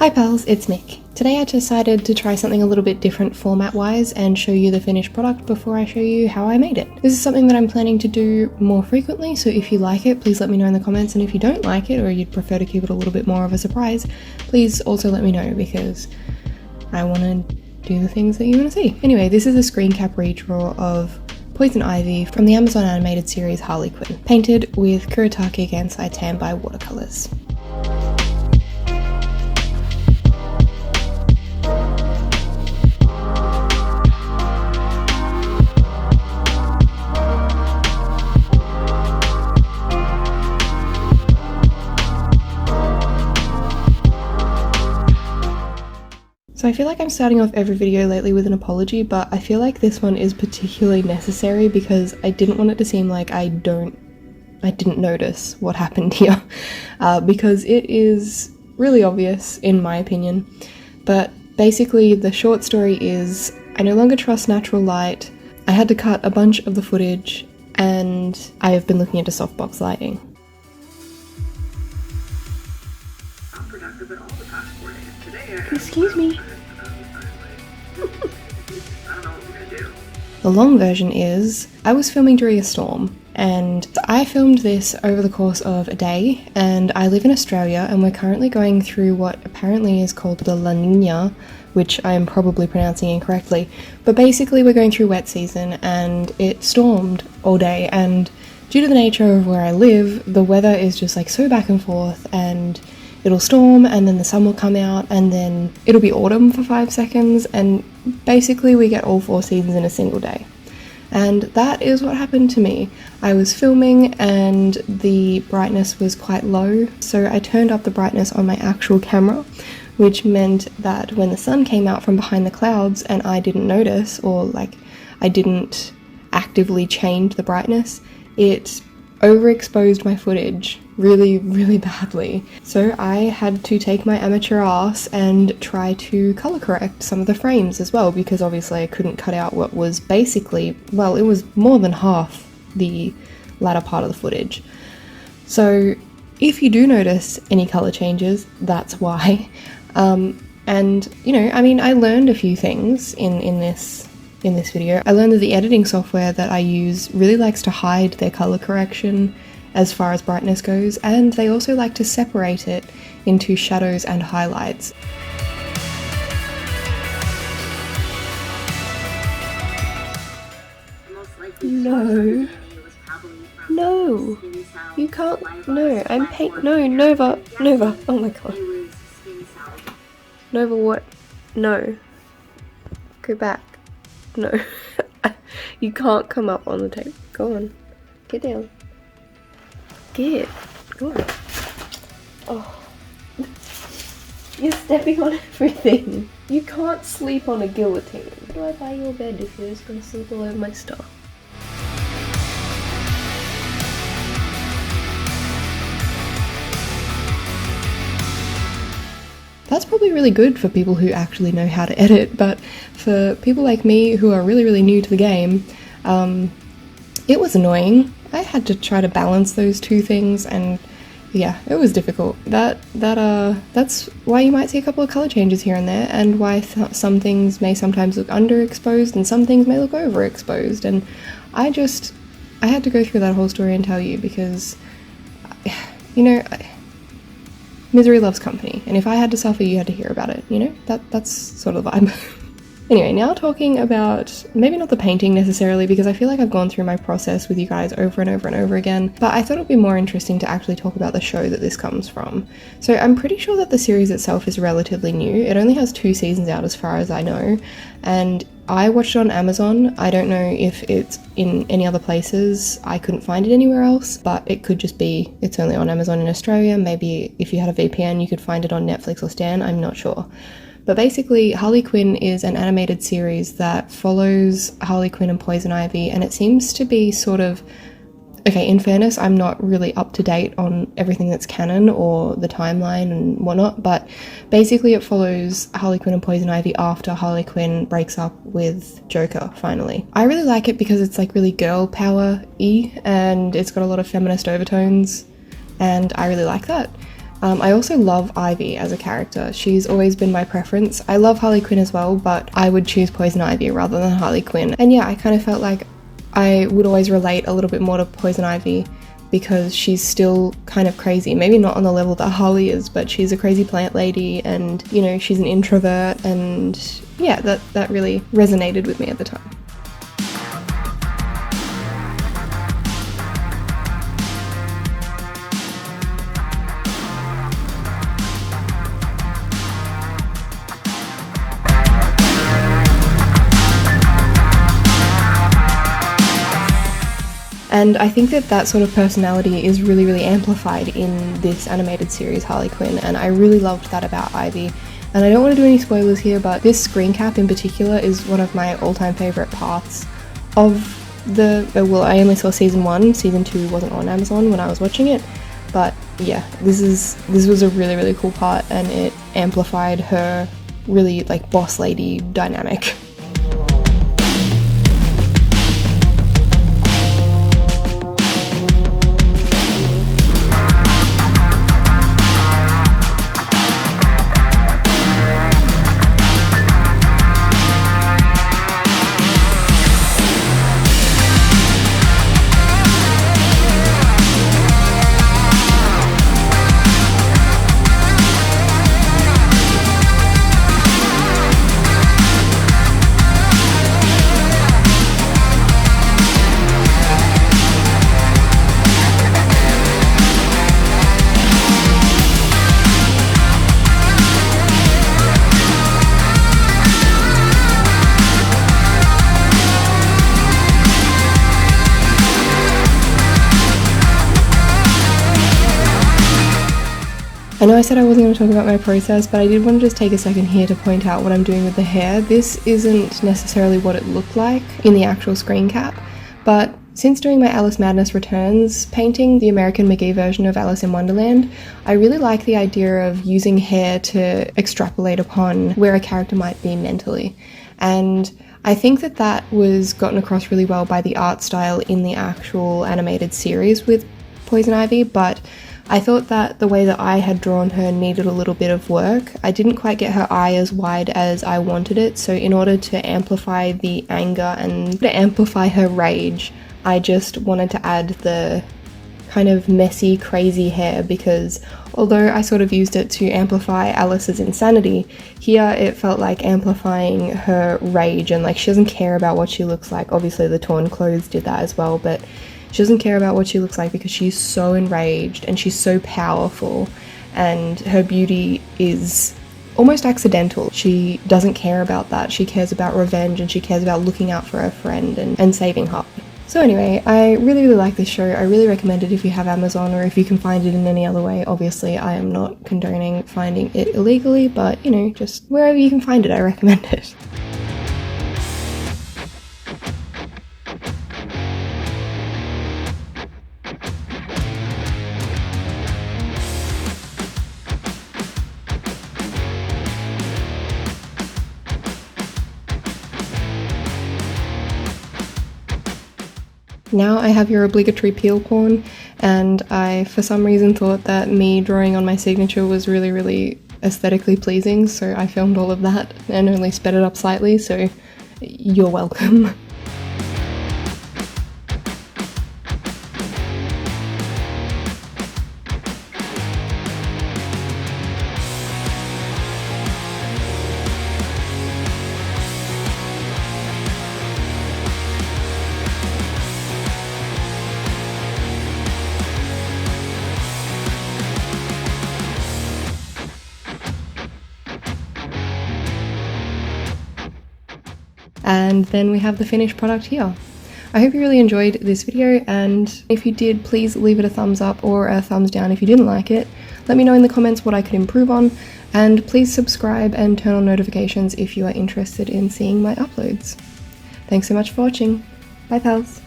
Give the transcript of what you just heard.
Hi pals, it's Mick. Today I decided to try something a little bit different format-wise and show you the finished product before I show you how I made it. This is something that I'm planning to do more frequently, so if you like it, please let me know in the comments, and if you don't like it or you'd prefer to keep it a little bit more of a surprise, please also let me know because I want to do the things that you want to see. Anyway, this is a screen cap redraw of Poison Ivy from the Amazon animated series Harley Quinn, painted with Kuretake Gansai Tan by watercolours. So I feel like I'm starting off every video lately with an apology, but I feel like this one is particularly necessary because I didn't want it to seem like I didn't notice what happened here, because it is really obvious in my opinion. But basically the short story is I no longer trust natural light, I had to cut a bunch of the footage, and I have been looking into softbox lighting. Excuse me. The long version is, I was filming during a storm, and I filmed this over the course of a day, and I live in Australia, and we're currently going through what apparently is called the La Nina, which I am probably pronouncing incorrectly, but basically we're going through wet season, and it stormed all day, and due to the nature of where I live, the weather is just like so back and forth, and it'll storm and then the sun will come out and then it'll be autumn for 5 seconds, and basically we get all 4 seasons in a single day. And that is what happened to me. I was filming and the brightness was quite low, so I turned up the brightness on my actual camera, which meant that when the sun came out from behind the clouds and I didn't notice, or like I didn't actively change the brightness, it overexposed my footage really badly. So I had to take my amateur ass and try to color correct some of the frames as well, because obviously I couldn't cut out what was basically, well, it was more than half the latter part of the footage. So if you do notice any color changes, that's why. And you know, I mean, I learned a few things in this video. I learned that the editing software that I use really likes to hide their color correction as far as brightness goes, and they also like to separate it into shadows and highlights. No, you can't, no, no, Nova, oh my god. Nova what? No. Go back. No. You can't come up on the table. Go on. Get down. Get. Go on. Oh. You're stepping on everything. You can't sleep on a guillotine. Why do I buy your bed if you're just gonna sleep all over my stuff? That's probably really good for people who actually know how to edit, but for people like me who are really new to the game, it was annoying. I had to try to balance those two things, and yeah, it was difficult. That's why you might see a couple of color changes here and there, and why some things may sometimes look underexposed and some things may look overexposed, and I had to go through that whole story and tell you because, you know, misery loves company, and if I had to suffer, you had to hear about it, you know? That's sort of the vibe. Anyway, now talking about, maybe not the painting necessarily, because I feel like I've gone through my process with you guys over and over again, but I thought it would be more interesting to actually talk about the show that this comes from. So I'm pretty sure that the series itself is relatively new. It only has 2 seasons out as far as I know, and I watched it on Amazon. I don't know if it's in any other places. I couldn't find it anywhere else, but it could just be it's only on Amazon in Australia. Maybe if you had a VPN, you could find it on Netflix or Stan, I'm not sure. But basically, Harley Quinn is an animated series that follows Harley Quinn and Poison Ivy, and it seems to be sort of, okay, in fairness, I'm not really up to date on everything that's canon or the timeline and whatnot, but basically it follows Harley Quinn and Poison Ivy after Harley Quinn breaks up with Joker, finally. I really like it because it's like really girl power-y, and it's got a lot of feminist overtones, and I really like that. I also love Ivy as a character. She's always been my preference. I love Harley Quinn as well, but I would choose Poison Ivy rather than Harley Quinn. And yeah, I kind of felt like I would always relate a little bit more to Poison Ivy because she's still kind of crazy. Maybe not on the level that Harley is, but she's a crazy plant lady and, you know, she's an introvert, and yeah, that really resonated with me at the time. And I think that sort of personality is really, really amplified in this animated series, Harley Quinn, and I really loved that about Ivy. And I don't want to do any spoilers here, but this screen cap in particular is one of my all-time favourite parts of well, I only saw season 1, season 2 wasn't on Amazon when I was watching it, but yeah, this was a really, really cool part, and it amplified her really like boss lady dynamic. I know I said I wasn't going to talk about my process, but I did want to just take a second here to point out what I'm doing with the hair. This isn't necessarily what it looked like in the actual screen cap, but since doing my Alice Madness Returns painting, the American McGee version of Alice in Wonderland, I really like the idea of using hair to extrapolate upon where a character might be mentally. And I think that was gotten across really well by the art style in the actual animated series with Poison Ivy, but I thought that the way that I had drawn her needed a little bit of work. I didn't quite get her eye as wide as I wanted it, so in order to amplify the anger and to amplify her rage, I just wanted to add the kind of messy, crazy hair, because although I sort of used it to amplify Alice's insanity, here it felt like amplifying her rage, and like she doesn't care about what she looks like. Obviously the torn clothes did that as well, but she doesn't care about what she looks like because she's so enraged and she's so powerful, and her beauty is almost accidental. She doesn't care about that. She cares about revenge, and she cares about looking out for her friend and saving her. So anyway, I really, really like this show. I really recommend it if you have Amazon, or if you can find it in any other way. Obviously, I am not condoning finding it illegally, but you know, just wherever you can find it, I recommend it. Now I have your obligatory peel corn, and I for some reason thought that me drawing on my signature was really, really aesthetically pleasing, so I filmed all of that and only sped it up slightly, so you're welcome. And then we have the finished product here. I hope you really enjoyed this video, and if you did, please leave it a thumbs up or a thumbs down if you didn't like it. Let me know in the comments what I could improve on, and please subscribe and turn on notifications if you are interested in seeing my uploads. Thanks so much for watching. Bye pals!